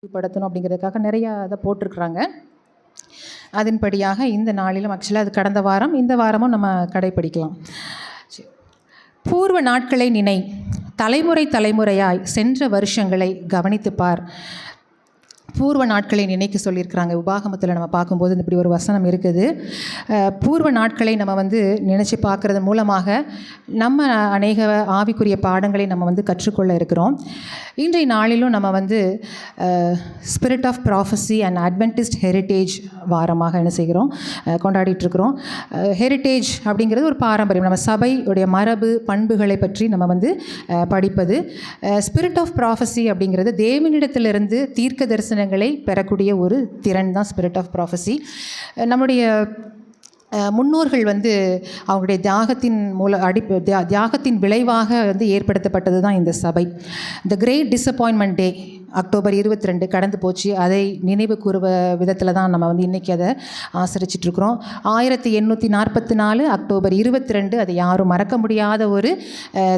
படுத்தணும் அப்படிங்கிறதுக்காக நிறையா அதை போட்டிருக்கிறாங்க. அதன்படியாக இந்த நாளிலும் ஆக்சுவலாக அது கடந்த வாரம், இந்த வாரமும் நம்ம கடைப்பிடிக்கலாம். பூர்வ நாட்களை நினை, தலைமுறை தலைமுறையாய் சென்ற வருஷங்களை கவனித்துப்பார். பூர்வ நாட்களை நினைக்க சொல்லியிருக்கிறாங்க. உபாகமத்தில் நம்ம பார்க்கும்போது இப்படி ஒரு வசனம் இருக்குது. பூர்வ நாட்களை நம்ம நினச்சி பார்க்குறது மூலமாக நம்ம அநேக ஆவிக்குரிய பாடங்களை நம்ம கற்றுக்கொள்ள இருக்கிறோம். இன்றைய நாளிலும் நம்ம spirit of prophecy and adventist heritage வாரமாக என்ன செய்கிறோம், கொண்டாடிட்டுருக்கிறோம். ஹெரிட்டேஜ் அப்படிங்கிறது ஒரு பாரம்பரியம், நம்ம சபையுடைய மரபு பண்புகளை பற்றி நம்ம படிப்பது. ஸ்பிரிட் ஆஃப் ப்ராஃபஸி அப்படிங்கிறது தேவனிடத்திலிருந்து தீர்க்க தரிசனங்களை பெறக்கூடிய ஒரு திறன் தான் ஸ்பிரிட் ஆஃப் ப்ராஃபஸி. நம்முடைய முன்னோர்கள் அவங்களுடைய தியாகத்தின் விளைவாக ஏற்படுத்தப்பட்டது தான் இந்த சபை. The great disappointment day October 22 கடந்து போச்சு. அதை நினைவு கூறுவ விதத்தில் தான் நம்ம இன்றைக்கி அதை ஆசரிச்சிட்ருக்கிறோம். 1844 அக்டோபர் 22 அதை யாரும் மறக்க முடியாத ஒரு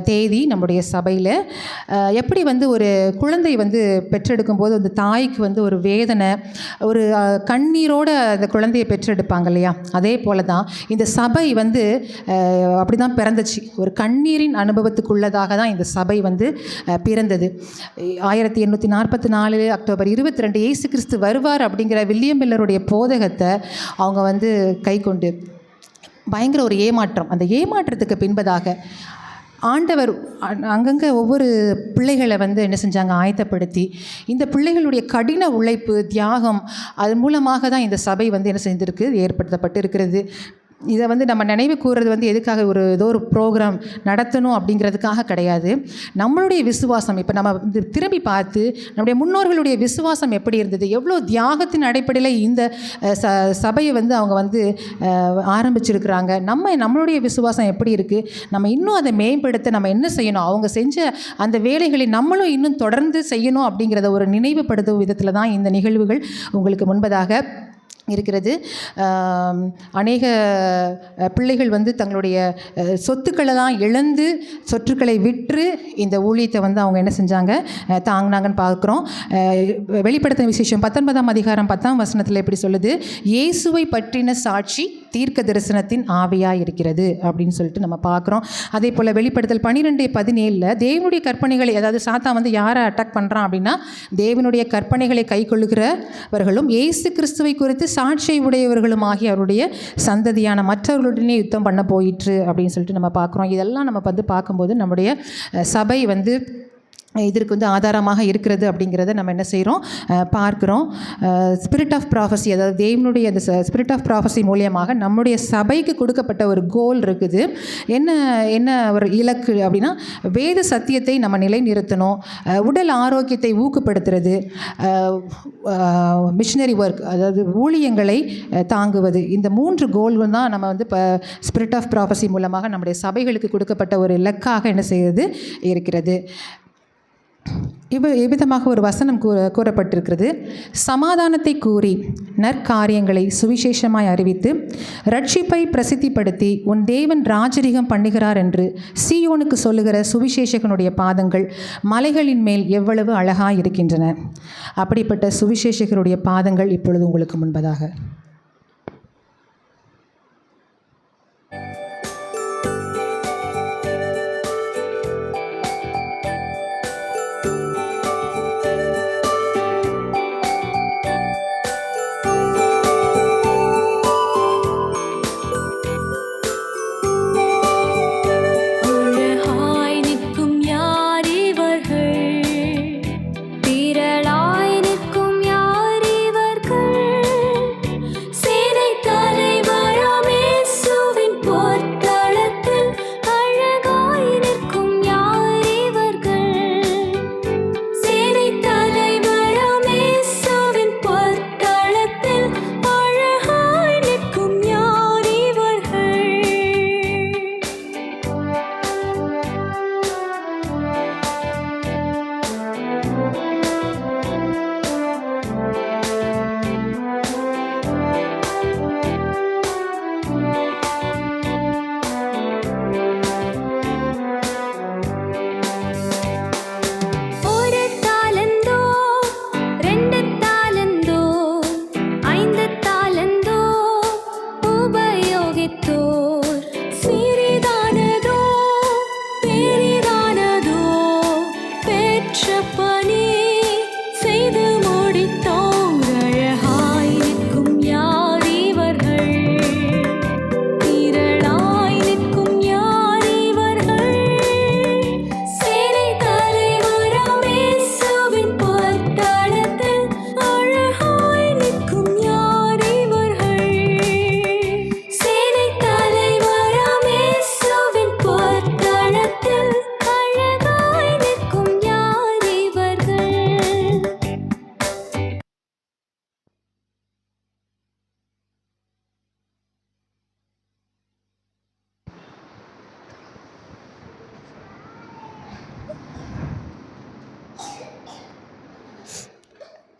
தேதி நம்முடைய சபையில். எப்படி ஒரு குழந்தை பெற்றெடுக்கும் போது அந்த தாய்க்கு ஒரு வேதனை, ஒரு கண்ணீரோடு அந்த குழந்தையை பெற்றெடுப்பாங்க இல்லையா, அதே போல் தான் இந்த சபை அப்படி தான் பிறந்துச்சு. ஒரு கண்ணீரின் அனுபவத்துக்குள்ளதாக தான் இந்த சபை பிறந்தது. 1844 அக்டோபர் 22 இயேசு கிறிஸ்து வருவார் அப்படிங்கிற வில்லியம் மில்லருடைய போதகத்தை அவங்க கை கொண்டு பயங்கர ஒரு ஏமாற்றம், அந்த ஏமாற்றத்துக்கு பின்பதாக ஆண்டவர் அங்கங்கே ஒவ்வொரு பிள்ளைகளை என்ன செஞ்சாங்க, ஆயத்தப்படுத்தி இந்த பிள்ளைகளுடைய கடின உழைப்பு தியாகம் அது மூலமாக தான் இந்த சபை என்ன செஞ்சிருக்கு, ஏற்படுத்தப்பட்டு இருக்கிறது. இதை நம்ம நினைவு கூறுறது எதுக்காக ஏதோ ஒரு ப்ரோக்ராம் நடத்தணும் அப்படிங்கிறதுக்காக கிடையாது. நம்மளுடைய விசுவாசம் இப்போ நம்ம திரும்பி பார்த்து நம்முடைய முன்னோர்களுடைய விசுவாசம் எப்படி இருந்தது, எவ்வளோ தியாகத்தின் அடிப்படையில் இந்த சபையை அவங்க ஆரம்பிச்சிருக்கிறாங்க, நம்மளுடைய விசுவாசம் எப்படி இருக்குது, நம்ம இன்னும் அதை மேம்படுத்த நம்ம என்ன செய்யணும், அவங்க செஞ்ச அந்த வேலைகளை நம்மளும் இன்னும் தொடர்ந்து செய்யணும் அப்படிங்கிறத ஒரு நினைவுபடுத்தும் விதத்தில் தான் இந்த நிகழ்வுகள் உங்களுக்கு முன்பதாக இருக்கிறது. அநேக பிள்ளைகள் தங்களுடைய சொத்துக்களை தான் இழந்து சொத்துக்களை விற்று இந்த ஊழியத்தை அவங்க என்ன செஞ்சாங்க, தாங்கினாங்கன்னு பார்க்குறோம். வெளிப்படுத்தின விசேஷம் 19ஆம் அதிகாரம் 10ஆம் வசனத்தில் எப்படி சொல்லுது, இயேசுவை பற்றின சாட்சி தீர்க்க தரிசனத்தின் ஆவியாக இருக்கிறது அப்படின்னு சொல்லிட்டு நம்ம பார்க்குறோம். அதே போல் வெளிப்படுத்தல் 12:17 தேவனுடைய கற்பனைகளை, அதாவது சாத்தான் யாரை அட்டாக் பண்ணுறான் அப்படின்னா, தேவனுடைய கற்பனைகளை கை கொள்ளுகிறவர்களும் இயேசு கிறிஸ்துவை குறித்து சாட்சியை உடையவர்களும் ஆகிய அவருடைய சந்ததியான மற்றவர்களுடனே யுத்தம் பண்ண போயிற்று அப்படின்னு சொல்லிட்டு நம்ம பார்க்குறோம். இதெல்லாம் நம்ம பார்க்கும்போது நம்முடைய சபை இதற்கு ஆதாரமாக இருக்கிறது அப்படிங்கிறத நம்ம என்ன செய்கிறோம், பார்க்குறோம். ஸ்பிரிட் ஆஃப் ப்ராஃபஸி, அதாவது தேவனுடைய அந்த ஸ்பிரிட் ஆஃப் ப்ராஃபஸி மூலியமாக நம்முடைய சபைக்கு கொடுக்கப்பட்ட ஒரு கோல் இருக்குது. என்ன ஒரு இலக்கு அப்படின்னா, வேத சத்தியத்தை நம்ம நிலைநிறுத்தணும், உடல் ஆரோக்கியத்தை ஊக்கப்படுத்துறது, மிஷினரி ஒர்க் அதாவது ஊழியங்களை தாங்குவது. இந்த 3 கோல்கள் தான் நம்ம இப்போ ஸ்பிரிட் ஆஃப் ப்ராஃபஸி மூலமாக நம்முடைய சபைகளுக்கு கொடுக்கப்பட்ட ஒரு இலக்காக என்ன செய்கிறது இருக்கிறது. இவ்விதமாக ஒரு வசனம் கூறப்பட்டிருக்கிறது, சமாதானத்தை கூறி நற்காரியங்களை சுவிசேஷமாய் அறிவித்து ரட்சிப்பை பிரசித்திப்படுத்தி உன் தேவன் ராஜரிகம் பண்ணுகிறார் என்று சீயோனுக்கு சொல்லுகிற சுவிசேஷகனுடைய பாதங்கள் மலைகளின் மேல் எவ்வளவு அழகாய் இருக்கின்றன. அப்படிப்பட்ட சுவிசேஷகருடைய பாதங்கள் இப்பொழுது உங்களுக்கு முன்பதாக.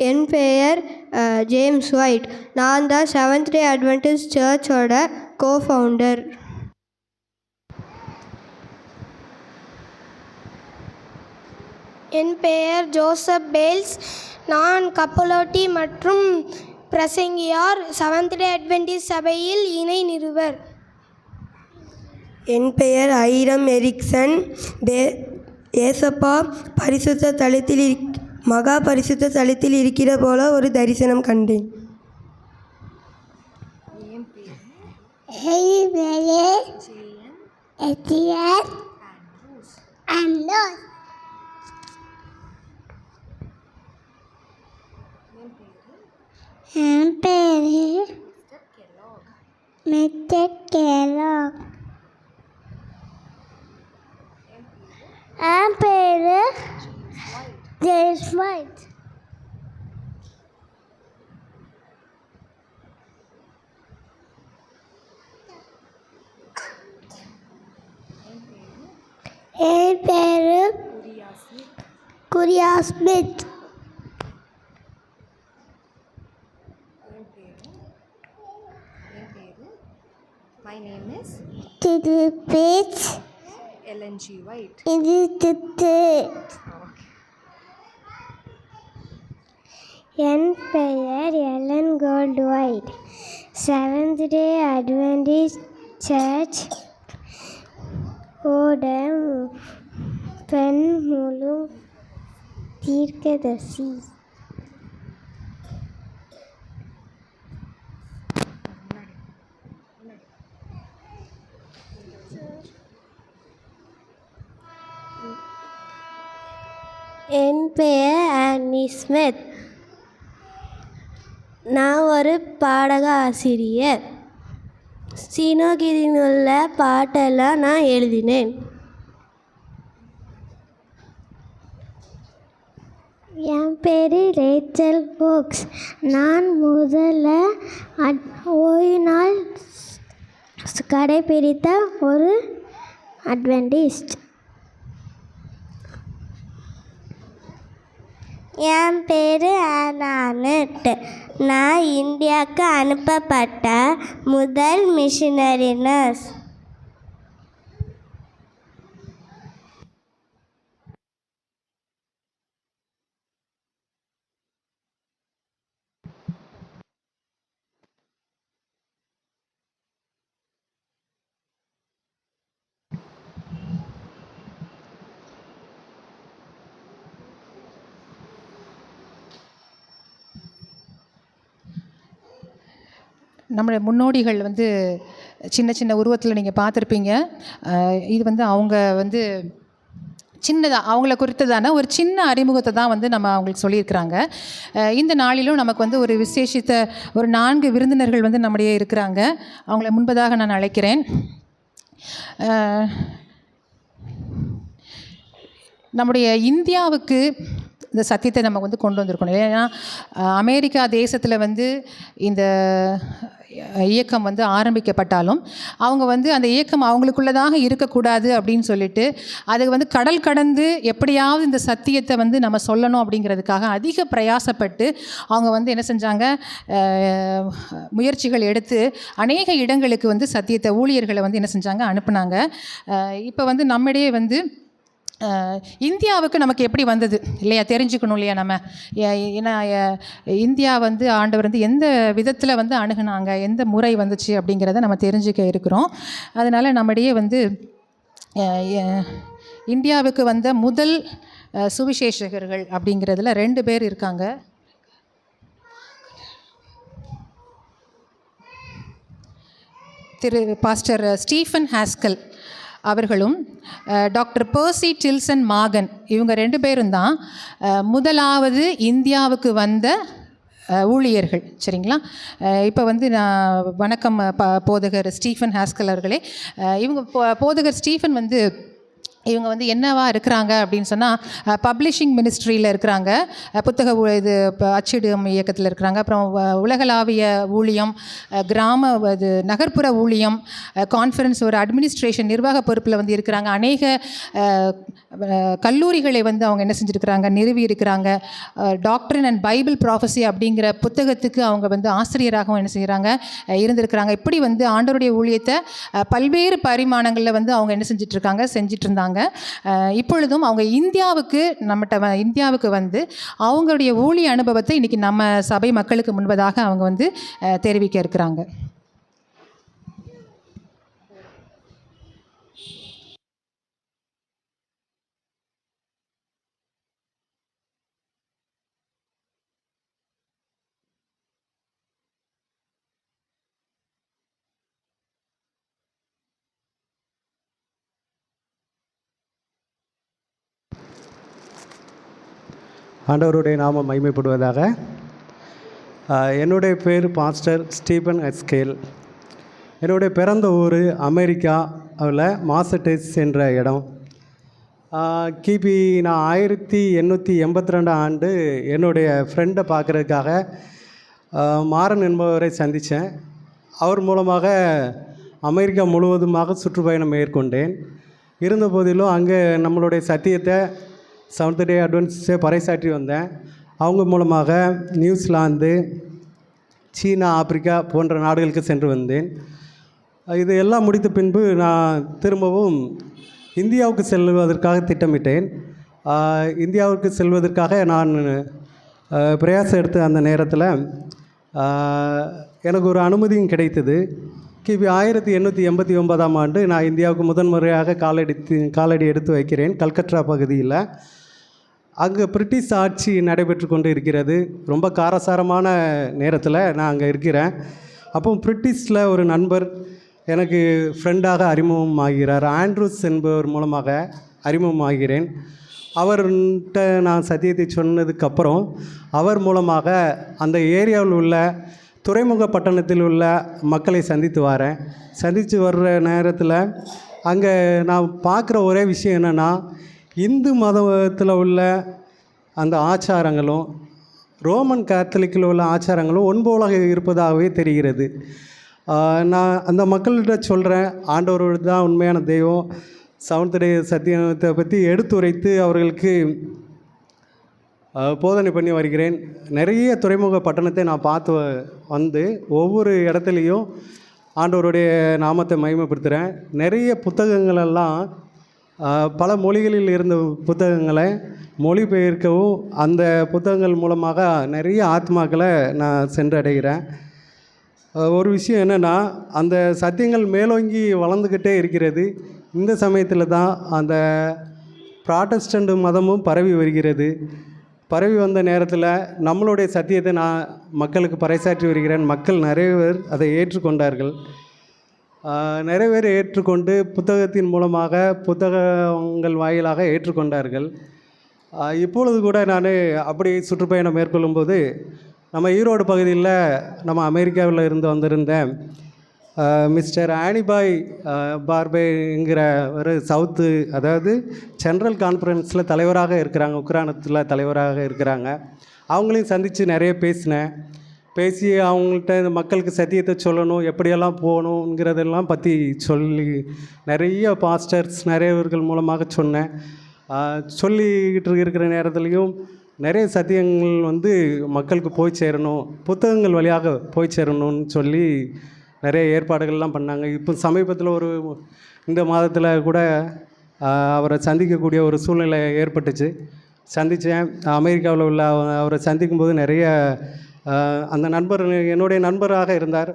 என் பெயர் ஜேம்ஸ் ஒயிட். நான் தான் செவன்த் டே அட்வென்டிஸ்ட் சர்ச்சோட கோஃபவுண்டர். என் பெயர் ஜோசப் பேல்ஸ். நான் கப்பலோட்டி மற்றும் பிரசங்கியார் செவன்த் டே அட்வென்டிஸ்ட் சபையில் இணை நிறுவர். என் பெயர் ஐரம் எரிக்சன். ஏசப்பா பரிசுத்த தலத்தில் மகா பரிசுத்த தலத்தில் இருக்கிற போல ஒரு தரிசனம் கண்டேன். என் பேர் மிஸ்டர் கெலாக். என் பேர் ஜேம்ஸ் ஒயிட். என் பேர் குரியா Smith. My name is Page. Ellen G. White. என் பெயர் Ellen Gould White. Seventh Day Adventist Church ஓட பெண் முழு தீர்க்கதரிசி. என் பெயர் ஆனி ஸ்மித். நான் ஒரு பாடக ஆசிரியர். சீனோகிரியில் உள்ள பாட்டெல்லாம் நான் எழுதினேன். என் பேர் ரேச்சல் ஃபோக்ஸ். நான் முதல்ல ஓய்வு நாள் கடைபிடித்த ஒரு அட்வென்டிஸ்ட். என் பேர் ஆனானட். நான் இந்தியாவுக்கு அனுப்பப்பட்ட முதல் மிஷினரி நர்ஸ். நம்முடைய முன்னோடிகள் வந்து சின்ன சின்ன உருவத்தில் நீங்கள் பார்த்துருப்பீங்க. இது வந்து அவங்க வந்து சின்னதாக அவங்கள குறித்ததான ஒரு சின்ன அறிமுகத்தை தான் வந்து நம்ம அவங்களுக்கு சொல்லியிருக்கிறாங்க. இந்த நாளிலும் நமக்கு வந்து ஒரு விசேஷித்த ஒரு 4 விருந்தினர்கள் வந்து நம்முடைய இருக்கிறாங்க. அவங்கள முன்பதாக நான் அழைக்கிறேன். நம்முடைய இந்தியாவுக்கு இந்த சத்தியத்தை நம்ம வந்து கொண்டு வந்திருக்கணும். ஏன்னா அமெரிக்கா தேசத்தில் வந்து இந்த இயக்கம் வந்து ஆரம்பிக்கப்பட்டாலும் அவங்க வந்து அந்த இயக்கம் அவங்களுக்குள்ளதாக இருக்கக்கூடாது அப்படின்னு சொல்லிட்டு அது வந்து கடல் கடந்து எப்படியாவது இந்த சத்தியத்தை வந்து நம்ம சொல்லணும் அப்படிங்கிறதுக்காக அதிக பிரயாசப்பட்டு அவங்க வந்து என்ன செஞ்சாங்க, முயற்சிகள் எடுத்து அநேக இடங்களுக்கு வந்து சத்தியத்தை ஊழியர்களை வந்து என்ன செஞ்சாங்க, அனுப்புனாங்க. இப்போ வந்து நம்மிடையே வந்து இந்தியாவுக்கு நமக்கு எப்படி வந்தது இல்லையா, தெரிஞ்சுக்கணும் இல்லையா நம்ம. ஏன்னா இந்தியா வந்து ஆண்டவர் வந்து எந்த விதத்தில் வந்து அணுகுனாங்க, எந்த முறை வந்துச்சு அப்படிங்கிறத நம்ம தெரிஞ்சுக்க இருக்கிறோம். அதனால் நம்மிடையே வந்து இந்தியாவுக்கு வந்த முதல் சுவிசேஷகர்கள் அப்படிங்கிறதுல 2 பேர் இருக்காங்க. திரு பாஸ்டர் ஸ்டீஃபன் ஹாஸ்கல் அவர்களும் டாக்டர் பர்சி டில்சன் மாகன், இவங்க 2 பேரும் தான் முதலாவது இந்தியாவுக்கு வந்த ஊழியர்கள். சரிங்களா? இப்போ வந்து நான் வணக்கம் போதகர் ஸ்டீஃபன் ஹாஸ்கல் அவர்களே. இவங்க போதகர் ஸ்டீஃபன் வந்து இவங்க வந்து என்னவா இருக்கிறாங்க அப்படின்னு சொன்னால் பப்ளிஷிங் மினிஸ்ட்ரியில் இருக்கிறாங்க, புத்தக இது அச்சிடும் இயக்கத்தில் இருக்கிறாங்க, அப்புறம் உலகளாவிய ஊழியம், கிராம இது நகர்ப்புற ஊழியம், கான்ஃபரன்ஸ், ஒரு அட்மினிஸ்ட்ரேஷன் நிர்வாக பொறுப்பில் வந்து இருக்கிறாங்க. அநேக கல்லூரிகளை வந்து அவங்க என்ன செஞ்சுருக்கிறாங்க, நிறுவி இருக்கிறாங்க. டாக்டரின் அண்ட் பைபிள் ப்ராஃபஸி அப்படிங்கிற புத்தகத்துக்கு அவங்க வந்து ஆசிரியராகவும் என்ன செய்கிறாங்க, இருந்திருக்கிறாங்க. இப்படி வந்து ஆண்டவருடைய ஊழியத்தை பல்வேறு பரிமாணங்களில் வந்து அவங்க என்ன செஞ்சிட்ருக்காங்க, செஞ்சிட்டு இருந்தாங்க. இப்பொழுதும் அவங்க இந்தியாவுக்கு வந்து அவங்களுடைய ஊழிய அனுபவத்தை இன்றைக்கி நம்ம சபை மக்களுக்கு முன்பதாக அவங்க வந்து தெரிவிக்க இருக்கிறாங்க. ஆண்டவருடைய நாமம் மகிமைப்படுவதாக. என்னுடைய பேர் பாஸ்டர் ஸ்டீபன் எஸ்கேல். என்னுடைய பிறந்த ஊர் அமெரிக்காவில் மாசசூசெட்ஸ் என்ற இடம். கிபி நான் 1882 ஆண்டு என்னுடைய ஃப்ரெண்டை பார்க்குறதுக்காக மாறன் என்பவரை சந்தித்தேன். அவர் மூலமாக அமெரிக்கா முழுவதுமாக சுற்றுப்பயணம் மேற்கொண்டேன். இருந்த போதிலும் அங்கே நம்மளுடைய சத்தியத்தை செவன்த் டே அட்வென்டிஸ்டை பறைசாற்றி வந்தேன். அவங்க மூலமாக நியூசிலாந்து, சீனா, ஆப்பிரிக்கா போன்ற நாடுகளுக்கு சென்று வந்தேன். இது எல்லாம் முடித்த பின்பு நான் திரும்பவும் இந்தியாவுக்கு செல்வதற்காக திட்டமிட்டேன். இந்தியாவுக்கு செல்வதற்காக நான் பிரயாசம் எடுத்த அந்த நேரத்தில் எனக்கு ஒரு அனுமதியும் கிடைத்தது. கிபி 1889 ஆண்டு நான் இந்தியாவுக்கு முதன்முறையாக காலடி எடுத்து வைக்கிறேன். கல்கத்தா பகுதியில் அங்கே பிரிட்டிஷ் ஆட்சி நடைபெற்று கொண்டு இருக்கிறது. ரொம்ப காரசாரமான நேரத்தில் நான் அங்கே இருக்கிறேன். அப்போ பிரிட்டிஷில் ஒரு நண்பர் எனக்கு ஃப்ரெண்டாக அறிமுகம் ஆகிறார். ஆண்ட்ரூஸ் என்பவர் மூலமாக அறிமுகமாகிறேன். அவர்கிட்ட நான் சத்தியத்தை சொன்னதுக்கப்புறம் அவர் மூலமாக அந்த ஏரியாவில் உள்ள துறைமுக பட்டணத்தில் உள்ள மக்களை சந்தித்து வர்ற நேரத்தில் அங்கே நான் பார்க்குற ஒரே விஷயம் என்னென்னா, இந்து மதத்தில் உள்ள அந்த ஆச்சாரங்களும் ரோமன் கேத்தலிக்கில் உள்ள ஆச்சாரங்களும் ஒன்போலாக இருப்பதாகவே தெரிகிறது. நான் அந்த மக்கள்கிட்ட சொல்கிறேன், ஆண்டவரோடு தான் உண்மையான தெய்வம், செவன்த் டே சத்தியத்தை பற்றி எடுத்துரைத்து அவர்களுக்கு போதனை பண்ணி வருகிறேன். நிறைய துறைமுக பட்டணத்தை நான் பார்த்து வந்து ஒவ்வொரு இடத்துலையும் ஆண்டவருடைய நாமத்தை மகிமைப்படுத்துகிறேன். நிறைய புத்தகங்களெல்லாம் பல மொழிகளில் இருந்த புத்தகங்களை மொழிபெயர்க்கவும் அந்த புத்தகங்கள் மூலமாக நிறைய ஆத்மாக்களை நான் சென்றடைகிறேன். ஒரு விஷயம் என்னென்னா, அந்த சத்தியங்கள் மேலோங்கி வளர்ந்துக்கிட்டே இருக்கிறது. இந்த சமயத்தில் தான் அந்த ப்ராட்டஸ்டண்ட் மதமும் பரவி வருகிறது. பரவி வந்த நேரத்தில் நம்மளுடைய சத்தியத்தை நான் மக்களுக்கு பறைசாற்றி வருகிறேன். மக்கள் நிறைய பேர் அதை ஏற்றுக்கொண்டார்கள். நிறைய பேர் ஏற்றுக்கொண்டு புத்தகத்தின் மூலமாக புத்தகங்கள் வாயிலாக ஏற்றுக்கொண்டார்கள். இப்பொழுது கூட நான் அப்படி சுற்றுப்பயணம் மேற்கொள்ளும்போது நம்ம ஈரோடு பகுதியில் நம்ம அமெரிக்காவில் இருந்து வந்திருந்தேன் மிஸ்டர் ஆனிபாய் பார்பேங்கிற ஒரு சவுத்து, அதாவது ஜென்ரல் கான்ஃபரன்ஸில் தலைவராக இருக்கிறாங்க, உக்ரானத்தில் தலைவராக இருக்கிறாங்க. அவங்களையும் சந்தித்து நிறைய பேசி அவங்கள்ட்ட இந்த மக்களுக்கு சத்தியத்தை சொல்லணும், எப்படியெல்லாம் போகணுங்கிறதெல்லாம் பற்றி சொல்லி நிறைய பாஸ்டர்ஸ் நிறையவர்கள் மூலமாக சொன்னேன். சொல்லிக்கிட்டு இருக்கிற நேரத்துலையும் நிறைய சத்தியங்கள் மக்களுக்கு போய் சேரணும், புத்தகங்கள் வழியாக போய் சேரணும்னு சொல்லி நிறைய ஏற்பாடுகள்லாம் பண்ணாங்க. இப்போ சமீபத்தில் இந்த மாதத்தில் கூட அவரை சந்திக்கக்கூடிய ஒரு சூழ்நிலை ஏற்பட்டுச்சு. சந்தித்தேன். அமெரிக்காவில் உள்ள அவரை சந்திக்கும்போது நிறைய அந்த நண்பர் என்னுடைய நண்பராக இருந்தார்.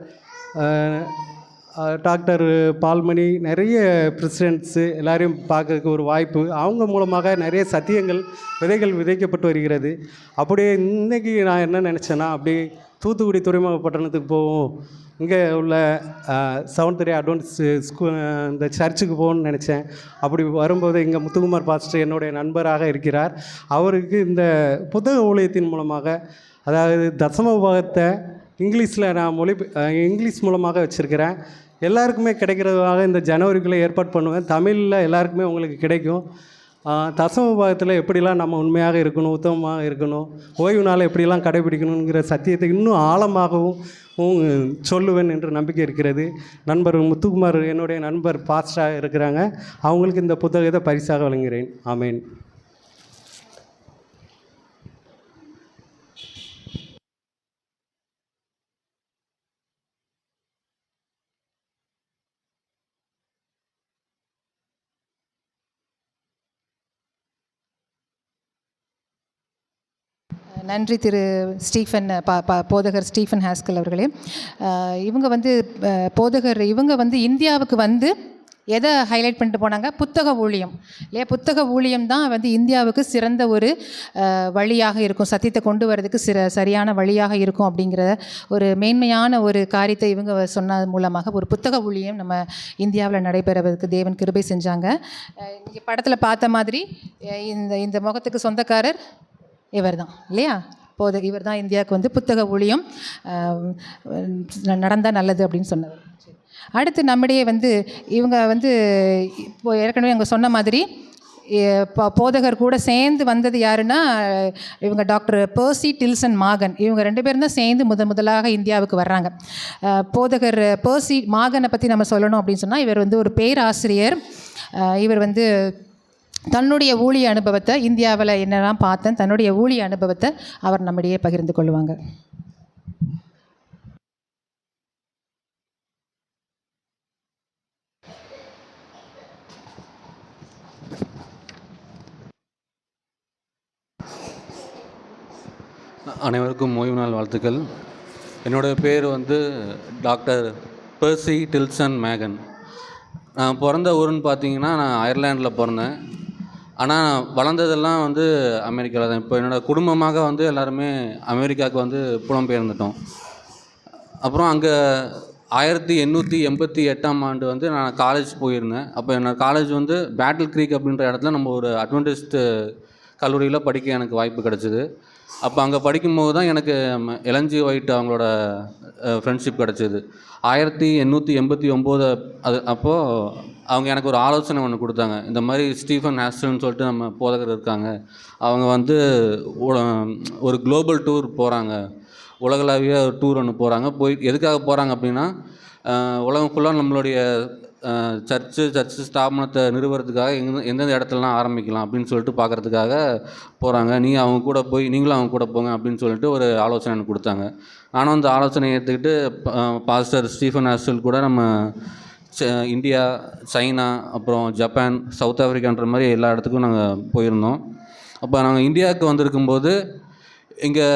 டாக்டர் பால்மணி, நிறைய பிரசிடென்ட்ஸு எல்லாரையும் பார்க்கறதுக்கு ஒரு வாய்ப்பு. அவங்க மூலமாக நிறைய சத்தியங்கள் விதைகள் விதைக்கப்பட்டு வருகிறது. அப்படியே இன்றைக்கி நான் என்ன நினச்சேன்னா, அப்படியே தூத்துக்குடி துறைமுக பட்டணத்துக்கு போவோம், இங்கே உள்ள செவன்த் டே அட்வென்டிஸ்ட் இந்த சர்ச்சுக்கு போகணும்னு நினச்சேன். அப்படி வரும்போது இங்கே முத்துக்குமார் பாஸ்டர் என்னுடைய நண்பராக இருக்கிறார். அவருக்கு இந்த புத்தக ஊழியத்தின் மூலமாக, அதாவது தசம பாகத்தை இங்கிலீஷில் நான் இங்கிலீஷ் மூலமாக வச்சுருக்கிறேன். எல்லாருக்குமே கிடைக்கிறதாக இந்த ஜனவரிக்குள்ளே ஏற்பாடு பண்ணுவேன். தமிழில் எல்லாருக்குமே உங்களுக்கு கிடைக்கும். தசம பாகத்தில் எப்படிலாம் நம்ம உண்மையாக இருக்கணும், உத்தமமாக இருக்கணும், ஓய்வு நாளை எப்படிலாம் கடைபிடிக்கணுங்கிற சத்தியத்தை இன்னும் ஆழமாகவும் சொல்லுவேன் என்று நம்பிக்கை இருக்கிறது. நண்பர் முத்துக்குமார் என்னுடைய நண்பர் பாஸ்டாக இருக்கிறாங்க, அவங்களுக்கு இந்த புத்தகத்தை பரிசாக வழங்குகிறேன். ஆமேன். நன்றி திரு ஸ்டீஃபன் போதகர் ஸ்டீஃபன் ஹாஸ்கல் அவர்களே. இவங்க வந்து போதகர் இவங்க வந்து இந்தியாவுக்கு வந்து எதை ஹைலைட் பண்ணிட்டு போனாங்க? புத்தக ஊழியம் இல்லையா? புத்தக ஊழியம் தான் வந்து இந்தியாவுக்கு சிறந்த ஒரு வழியாக இருக்கும், சத்தியத்தை கொண்டு வரதுக்கு சரியான வழியாக இருக்கும் அப்படிங்கிற ஒரு மேன்மையான ஒரு காரியத்தை இவங்க சொன்னது மூலமாக ஒரு புத்தக ஊழியம் நம்ம இந்தியாவில் நடைபெறுவதற்கு தேவன் கிருபை செஞ்சாங்க. இங்கே படத்தில் பார்த்த மாதிரி இந்த முகத்துக்கு சொந்தக்காரர் இவர் தான் இல்லையா? இவர் தான் இந்தியாவுக்கு வந்து புத்தக ஊழியம் நடந்தால் நல்லது அப்படின்னு சொன்னவர். அடுத்து நம்மிடையே வந்து இவங்க வந்து இப்போ ஏற்கனவே அவங்க சொன்ன மாதிரி போதகர் கூட சேர்ந்து வந்தது யாருன்னா இவங்க டாக்டர் பெர்சி டில்சன் மாகன். இவங்க 2 பேரும் தான் சேர்ந்து முதலாக இந்தியாவுக்கு வர்றாங்க. போதகர் பெர்சி மாகனை பற்றி நம்ம சொல்லணும் அப்படின்னு சொன்னால் இவர் வந்து ஒரு பேராசிரியர். இவர் வந்து தன்னுடைய ஊழிய அனுபவத்தை, இந்தியாவில் என்னெல்லாம் பார்த்தேன், தன்னுடைய ஊழிய அனுபவத்தை அவர் நம்மிடையே பகிர்ந்து கொள்வாங்க. அனைவருக்கும் ஓய்வு நாள் வாழ்த்துக்கள். என்னோடய பேர் வந்து டாக்டர் பெர்சி டில்சன் மேகன். நான் பிறந்த ஊருன்னு பார்த்தீங்கன்னா நான் அயர்லாண்டில் பிறந்தேன். ஆனால் வளர்ந்ததெல்லாம் வந்து அமெரிக்காவில் தான். இப்போ என்னோடய குடும்பமாக வந்து எல்லாருமே அமெரிக்காவுக்கு வந்து புலம்பெயர்ந்துட்டோம். அப்புறம் அங்கே 1888ஆம் ஆண்டு வந்து நான் காலேஜ் போயிருந்தேன். அப்போ என்னோடய காலேஜ் வந்து பேட்டில் க்ரீக் அப்படின்ற இடத்துல நம்ம ஒரு அட்வென்டிஸ்ட் கல்லூரியில் படிக்க எனக்கு வாய்ப்பு கிடச்சிது. அப்போ அங்கே படிக்கும்போது தான் எனக்கு எல்என்ஜி ஒயிட் அவங்களோட ஃப்ரெண்ட்ஷிப் கிடச்சிது. 1889 அப்போது அவங்க எனக்கு ஒரு ஆலோசனை ஒன்று கொடுத்தாங்க. இந்த மாதிரி ஸ்டீஃபன் ஹாஸ்டல்னு சொல்லிட்டு நம்ம போதகர் இருக்காங்க, அவங்க வந்து ஒரு குளோபல் டூர் போகிறாங்க, உலகளாவிய டூர் ஒன்று போகிறாங்க. எதுக்காக போகிறாங்க அப்படின்னா உலகம் ஃபுல்லாக நம்மளுடைய சர்ச்சு ஸ்தாபனத்தை நிறுவனத்துக்காக எந்தெந்த இடத்துலலாம் ஆரம்பிக்கலாம் அப்படின்னு சொல்லிட்டு பார்க்குறதுக்காக போகிறாங்க. நீங்களும் அவங்க கூட போங்க அப்படின்னு சொல்லிட்டு ஒரு ஆலோசனை எனக்கு கொடுத்தாங்க. நானும் அந்த ஆலோசனையை ஏற்றுக்கிட்டு பாஸ்டர் ஸ்டீஃபன் ஹாஸ்டல் கூட நம்ம இந்தியா, சைனா, அப்புறம் ஜப்பான், சவுத் ஆஃப்ரிக்கான்ற மாதிரி எல்லா இடத்துக்கும் நாங்கள் போயிருந்தோம். அப்போ நாங்கள் இந்தியாவுக்கு வந்திருக்கும்போது இங்கே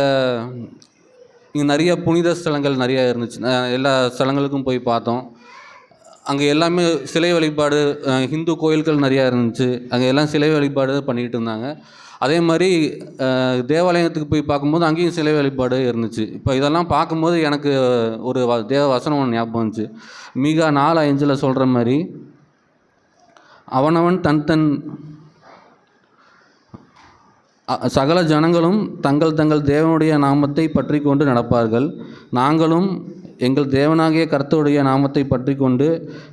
நிறைய புனித ஸ்தலங்கள் நிறையா இருந்துச்சு. எல்லா ஸ்தலங்களுக்கும் போய் பார்த்தோம். அங்கே எல்லாமே சிலை வழிபாடு, ஹிந்து கோயில்கள் நிறையா இருந்துச்சு. அங்கே எல்லாம் சிலை வழிபாடு பண்ணிக்கிட்டு இருந்தாங்க. அதே மாதிரி தேவாலயத்துக்கு போய் பார்க்கும்போது அங்கேயும் சிலை வழிபாடு இருந்துச்சு. இப்போ இதெல்லாம் பார்க்கும்போது எனக்கு ஒரு தேவ வசனம் ஒன்று ஞாபகம் வந்துச்சு. மீகா 4:5 சொல்கிற மாதிரி, அவனவன் தன் சகல ஜனங்களும் தங்கள் தங்கள் தேவனுடைய நாமத்தை பற்றி கொண்டு நடப்பார்கள், நாங்களும் எங்கள் தேவனாகிய கர்த்தருடைய நாமத்தை பற்றி கொண்டு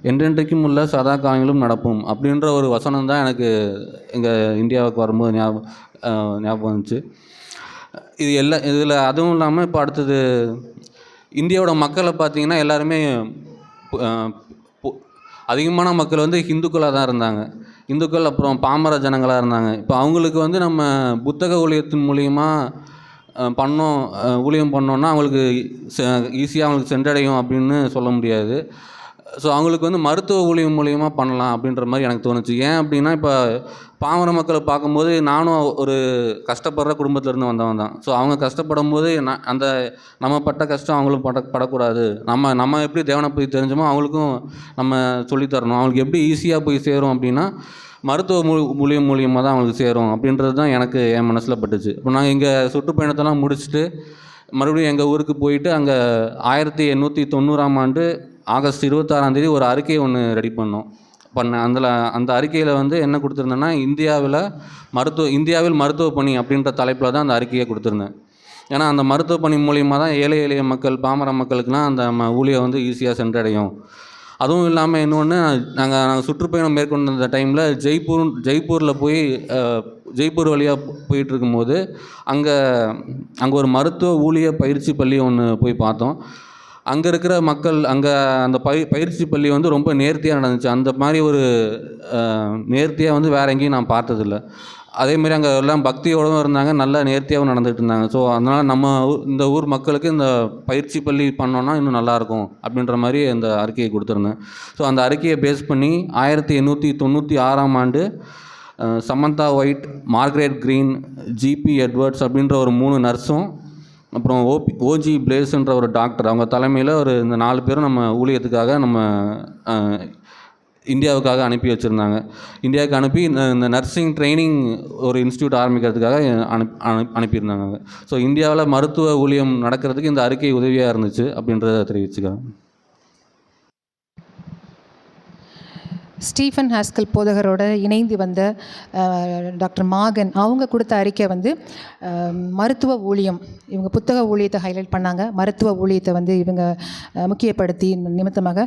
என்றென்றைக்கும் உள்ள சதா காலங்களும் நடப்போம் அப்படின்ற ஒரு வசனம் தான் எனக்கு எங்கள் இந்தியாவுக்கு வரும்போது ஞாபகம் வந்துச்சு. இதில் அதுவும் இல்லாமல் இப்போ அடுத்தது இந்தியாவோட மக்களை பார்த்திங்கன்னா எல்லாருமே அதிகமான மக்கள் வந்து ஹிந்துக்களாக தான் இருந்தாங்க. இந்துக்கள் அப்புறம் பாமர ஜனங்களாக இருந்தாங்க. இப்போ அவங்களுக்கு வந்து நம்ம புத்தக ஊழியத்தின் மூலிமா ஊழியம் பண்ணோன்னா அவங்களுக்கு ஈஸியாக அவங்களுக்கு சென்றடையும் அப்படின்னு சொல்ல முடியாது. ஸோ அவங்களுக்கு வந்து மருத்துவ ஊழியம் மூலிமா பண்ணலாம் அப்படின்ற மாதிரி எனக்கு தோணுச்சு. ஏன் அப்படின்னா இப்போ பாமர மக்களை பார்க்கும்போது நானும் ஒரு கஷ்டப்படுற குடும்பத்திலேருந்து வந்தவன் தான். ஸோ அவங்க கஷ்டப்படும் போது நம்ம பட்ட கஷ்டம் அவங்களும் படக்கூடாது. நம்ம எப்படி தேவனை போய் தெரிஞ்சோமோ அவங்களுக்கும் நம்ம சொல்லித்தரணும். அவங்களுக்கு எப்படி ஈஸியாக போய் சேரும் அப்படின்னா மருத்துவ மூலியமாக தான் அவங்களுக்கு சேரும் அப்படின்றது தான் எனக்கு என் மனசில் பட்டுச்சு. இப்போ நாங்கள் இங்கே சுற்றுப்பயணத்தெல்லாம் முடிச்சுட்டு மறுபடியும் எங்கள் ஊருக்கு போயிட்டு அங்கே 1890ஆம் ஆண்டு ஆகஸ்ட் 26ஆம் தேதி ஒரு அறிக்கை ஒன்று ரெடி பண்ணேன். அந்த அறிக்கையில் வந்து என்ன கொடுத்துருந்தேன்னா, இந்தியாவில் மருத்துவ பணி அப்படின்ற தலைப்பில் தான் அந்த அறிக்கையை கொடுத்துருந்தேன். ஏன்னா அந்த மருத்துவ பணி மூலியமாக தான் ஏழை எளிய மக்கள், பாமர மக்களுக்குலாம் அந்த ஊழியம் வந்து ஈஸியாக சென்றடையும். அதுவும் இல்லாமல் இன்னொன்று, நாங்கள் சுற்றுப்பயணம் மேற்கொண்ட டைமில் ஜெய்ப்பூரில் போய் ஜெய்ப்பூர் வழியாக போயிட்டு இருக்கும்போது அங்கே ஒரு மருத்துவ ஊழிய பயிற்சி பள்ளி ஒன்று போய் பார்த்தோம். அங்கே இருக்கிற மக்கள், அங்கே அந்த பயிற்சி பள்ளி வந்து ரொம்ப நேர்த்தியாக நடந்துச்சு. அந்த மாதிரி ஒரு நேர்த்தியாக வந்து வேறு எங்கேயும் நான் பார்த்ததில்ல. அதேமாரி அங்கே எல்லாம் பக்தியோடவும் இருந்தாங்க, நல்லா நேர்த்தியாகவும் நடந்துகிட்டு இருந்தாங்க. ஸோ அதனால் நம்ம இந்த ஊர் மக்களுக்கு இந்த பயிற்சி பள்ளி பண்ணோன்னா இன்னும் நல்லாயிருக்கும் அப்படின்ற மாதிரி அந்த அறிக்கையை கொடுத்துருந்தேன். ஸோ அந்த அறிக்கையை பேஸ் பண்ணி 1896ஆம் ஆண்டு Samantha white, Margaret green, GB Edwards அப்படின்ற ஒரு 3 நர்ஸும், அப்புறம் ஓஜி பிளேஸ்ன்ற ஒரு டாக்டர், அவங்க தலைமையில் இந்த 4 பேரும் நம்ம ஊழியத்துக்காக நம்ம இந்தியாவுக்காக அனுப்பி வச்சுருந்தாங்க. இந்தியாவுக்கு அனுப்பி இந்த நர்சிங் ட்ரைனிங் ஒரு இன்ஸ்டியூட் ஆரம்பிக்கிறதுக்காக அனுப்பியிருந்தாங்க. ஸோ இந்தியாவில் மருத்துவ ஊழியம் நடக்கிறதுக்கு இந்த அறிக்கை உதவியாக இருந்துச்சு அப்படின்றத தெரிவிச்சுக்கிறேன். ஸ்டீஃபன் ஹாஸ்கல் போதகரோட இணைந்து வந்த டாக்டர் மாகன் அவங்க கொடுத்த அறிக்கை வந்து மருத்துவ ஊழியம், இவங்க புத்தக ஊழியத்தை ஹைலைட் பண்ணாங்க. மருத்துவ ஊழியத்தை வந்து இவங்க முக்கியப்படுத்தி நிமித்தமாக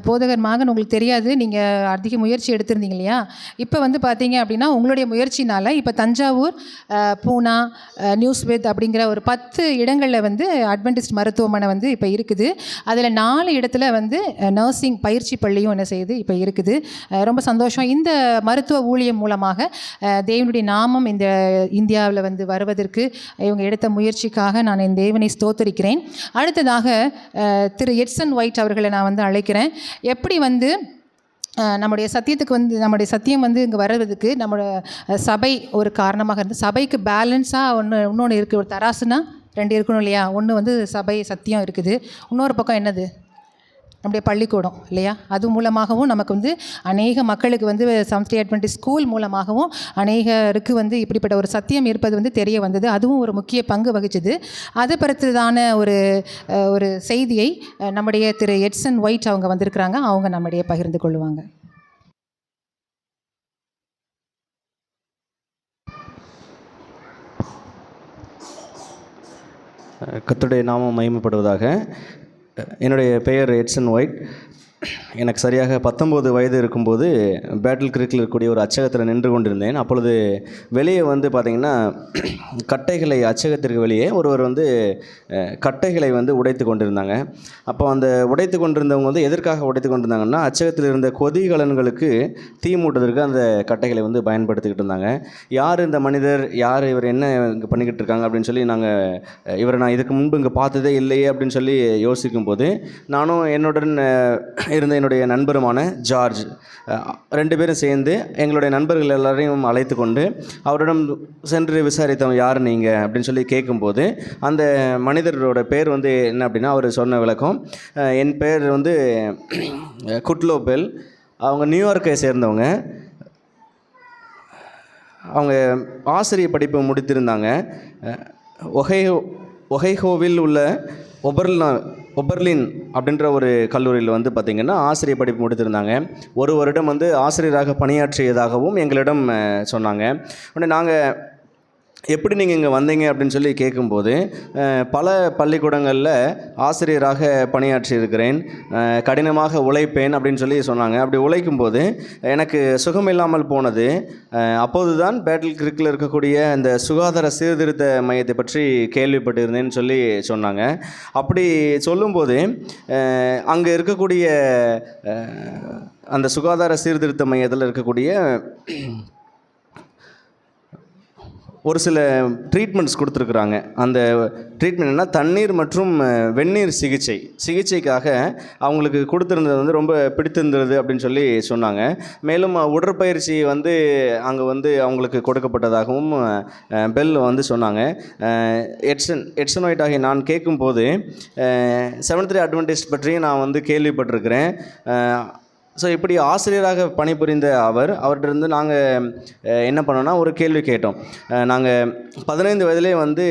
போதகர் மாகன், உங்களுக்கு தெரியாது, நீங்கள் அதிக முயற்சி எடுத்திருந்தீங்க இல்லையா? இப்போ வந்து பார்த்தீங்க அப்படின்னா உங்களுடைய முயற்சினால் இப்போ தஞ்சாவூர், பூனா, நியூஸ்வித் அப்படிங்கிற ஒரு 10 இடங்களில் வந்து அட்வென்டிஸ்ட் மருத்துவமனை வந்து இப்போ இருக்குது. அதில் 4 இடத்துல வந்து நர்சிங் பயிற்சி பள்ளியும் என்ன செய்யுது, இப்போ இருக்குது. ரொம்ப சந்தோஷம். இந்த மருத்துவ ஊழியம் மூலமாக தேவனுடைய நாமம் இந்த இந்தியாவில் வந்து வருவதற்கு இவங்க எடுத்த முயற்சிக்காக நான் என் தேவனை ஸ்தோத்தரிக்கிறேன். அடுத்ததாக திரு எட்சன் ஒயிட் அவர்களை நான் வந்து அழைக்கிறேன். எப்படி வந்து நம்முடைய சத்தியத்துக்கு வந்து நம்முடைய சத்தியம் வந்து இங்கே வர்றதுக்கு நம்மளோட சபை ஒரு காரணமாக இருந்து, சபைக்கு பேலன்ஸாக இன்னொன்று இருக்குது. ஒரு தராசுனா 2 இருக்கணும் இல்லையா? ஒன்று வந்து சபை சத்தியம் இருக்குது, இன்னொரு பக்கம் என்னது, நம்முடைய பள்ளிக்கூடம் இல்லையா? அது மூலமாகவும் நமக்கு வந்து அநேக மக்களுக்கு வந்து செவன்த் டே அட்வென்டிஸ்ட் ஸ்கூல் மூலமாகவும் அநேகருக்கு வந்து இப்படிப்பட்ட ஒரு சத்தியம் இருப்பது வந்து தெரிய வந்தது. அதுவும் ஒரு முக்கிய பங்கு வகிச்சது. அதை பொறுத்ததான ஒரு செய்தியை நம்முடைய திரு எட்சன் ஒயிட் அவங்க வந்திருக்கிறாங்க. அவங்க நம்முடைய பகிர்ந்து கொள்ளுவாங்க. கர்த்தருடைய நாமம் மகிமைப்படுவதாக. என்னுடைய பெயர் எட்சன் ஒயிட். எனக்கு சரியாக 19 வயது இருக்கும்போது பேட்டில் கிரீக்கில் இருக்கக்கூடிய ஒரு அச்சகத்தில் நின்று கொண்டிருந்தேன். அப்பொழுது வெளியே வந்து பார்த்திங்கன்னா கட்டைகளை, அச்சகத்திற்கு வெளியே ஒருவர் வந்து கட்டைகளை வந்து உடைத்து கொண்டிருந்தாங்க. அப்போ அந்த உடைத்து கொண்டிருந்தவங்க வந்து எதற்காக உடைத்து கொண்டிருந்தாங்கன்னா, அச்சகத்தில் இருந்த கொதிகலன்களுக்கு தீ மூட்டுவதற்கு அந்த கட்டைகளை வந்து பயன்படுத்திக்கிட்டு இருந்தாங்க. யார் இந்த மனிதர், யார் இவர், என்ன இங்கே பண்ணிக்கிட்டு இருக்காங்க அப்படின்னு சொல்லி இவரை நான் இதுக்கு முன்பு இங்கே பார்த்ததே இல்லையே அப்படின்னு சொல்லி யோசிக்கும் போது, நானும் என்னுடன் இருந்த என்னுடைய நண்பருமான ஜார்ஜ் 2 பேரும் சேர்ந்து எங்களுடைய நண்பர்கள் எல்லாரையும் அழைத்து கொண்டு அவரிடம் சென்று விசாரித்தோம், யார் நீங்கள் அப்படின்னு சொல்லி கேட்கும்போது, அந்த மனிதரோட பேர் வந்து என்ன அப்படின்னா, அவர் சொன்ன விளக்கம், என் பேர் வந்து குட்லோபெல், அவங்க நியூயார்க்கை சேர்ந்தவங்க, அவங்க ஆசிரியர் படிப்பு முடித்திருந்தாங்க. ஒஹைஹோவில் உள்ள ஒபர்லின் அப்படின்ற ஒரு கல்லூரியில் வந்து பார்த்திங்கன்னா ஆசிரியர் படிப்பு முடித்திருந்தாங்க. 1 வருடம் வந்து ஆசிரியராக பணியாற்றியதாகவும் எங்களிடம் சொன்னாங்க. உடனே நாங்கள் எப்படி நீங்கள் இங்கே வந்தீங்க அப்படின்னு சொல்லி கேட்கும்போது, பல பள்ளிக்கூடங்களில் ஆசிரியராக பணியாற்றியிருக்கிறேன், கடினமாக உழைப்பேன் அப்படின்னு சொல்லி சொன்னாங்க. அப்படி உழைக்கும்போது எனக்கு சுகமில்லாமல் போனது. அப்போது தான் பேட்டில் கிரீக்கில் இருக்கக்கூடிய இந்த சுகாதார சீர்திருத்த மையத்தை பற்றி கேள்விப்பட்டிருந்தேன்னு சொல்லி சொன்னாங்க. அப்படி சொல்லும்போது அங்கே இருக்கக்கூடிய அந்த சுகாதார சீர்திருத்த மையத்தில் இருக்கக்கூடிய ஒரு சில ட்ரீட்மெண்ட்ஸ் கொடுத்துருக்குறாங்க. அந்த ட்ரீட்மெண்ட் என்ன, தண்ணீர் மற்றும் வெந்நீர் சிகிச்சைக்காக அவங்களுக்கு கொடுத்துருந்தது வந்து ரொம்ப பிடித்திருந்தது அப்படின்னு சொல்லி சொன்னாங்க. மேலும் உடற்பயிற்சி வந்து அங்கே வந்து அவங்களுக்கு கொடுக்கப்பட்டதாகவும் பெல் வந்து சொன்னாங்க. எட்சன் ஒயிட் ஆகிய நான் கேட்கும்போது செவன்த் டே அட்வென்டிஸ்ட் பற்றியும் நான் வந்து கேள்விப்பட்டிருக்கிறேன். ஸோ இப்படி ஆசிரியராக பணிபுரிந்த அவர்கிட்ட நாங்கள் என்ன பண்ணோன்னா ஒரு கேள்வி கேட்டோம். நாங்கள் 15 வயதிலே வந்து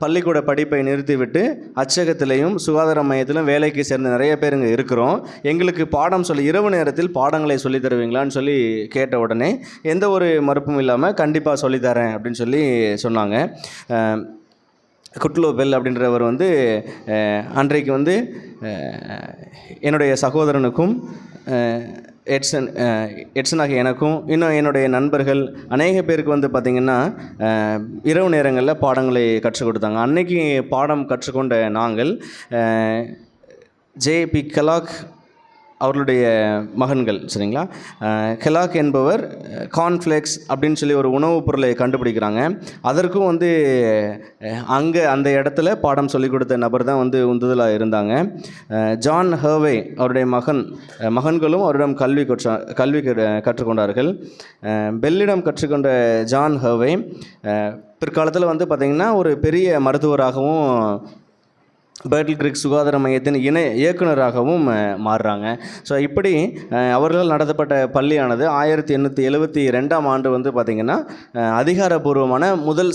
பள்ளிக்கூட படிப்பை நிறுத்திவிட்டு அச்சகத்திலையும் சுகாதார மையத்திலும் வேலைக்கு சேர்ந்த நிறைய பேர் இங்கே இருக்கிறோம், எங்களுக்கு பாடம் இரவு நேரத்தில் பாடங்களை சொல்லித் தருவீங்களான்னு சொல்லி கேட்ட உடனே எந்த ஒரு மறுப்பும் இல்லாமல் கண்டிப்பாக சொல்லித்தரேன் அப்படின்னு சொல்லி சொன்னாங்க. குட்லோபெல் அப்படின்றவர் வந்து அன்றைக்கு வந்து என்னுடைய சகோதரனுக்கும் எட்சனாக எனக்கும் இன்னும் என்னுடைய நண்பர்கள் அநேக பேருக்கு வந்து பார்த்திங்கன்னா இரவு நேரங்களில் பாடங்களை கற்றுக் கொடுத்தாங்க. அன்னைக்கு பாடம் கற்றுக்கொண்ட நாங்கள் ஜேபி கெலாக் அவர்களுடைய மகன்கள், சரிங்களா. கெலாக் என்பவர் கார்ன்ஃப்ளேக்ஸ் அப்படின்னு சொல்லி ஒரு உணவுப் பொருளை கண்டுபிடிக்கிறாங்க. அதற்கும் வந்து அங்கே அந்த இடத்துல பாடம் சொல்லிக் கொடுத்த நபர் தான் வந்து உந்துதலாக இருந்தாங்க. ஜான் ஹர்வே அவருடைய மகன்களும் அவரிடம் கல்வி கற்றுக்கொண்டார்கள். பெல்லிடம் கற்றுக்கொண்ட ஜான் ஹர்வே பிற்காலத்தில் வந்து பார்த்திங்கன்னா ஒரு பெரிய மருத்துவராகவும் பேட்டில் கிரீக் சுகாதார மையத்தின் இயக்குனராகவும் மாறுறாங்க. ஸோ இப்படி அவர்கள் நடத்தப்பட்ட பள்ளியானது 1872 வந்து பார்த்திங்கன்னா அதிகாரப்பூர்வமான முதல்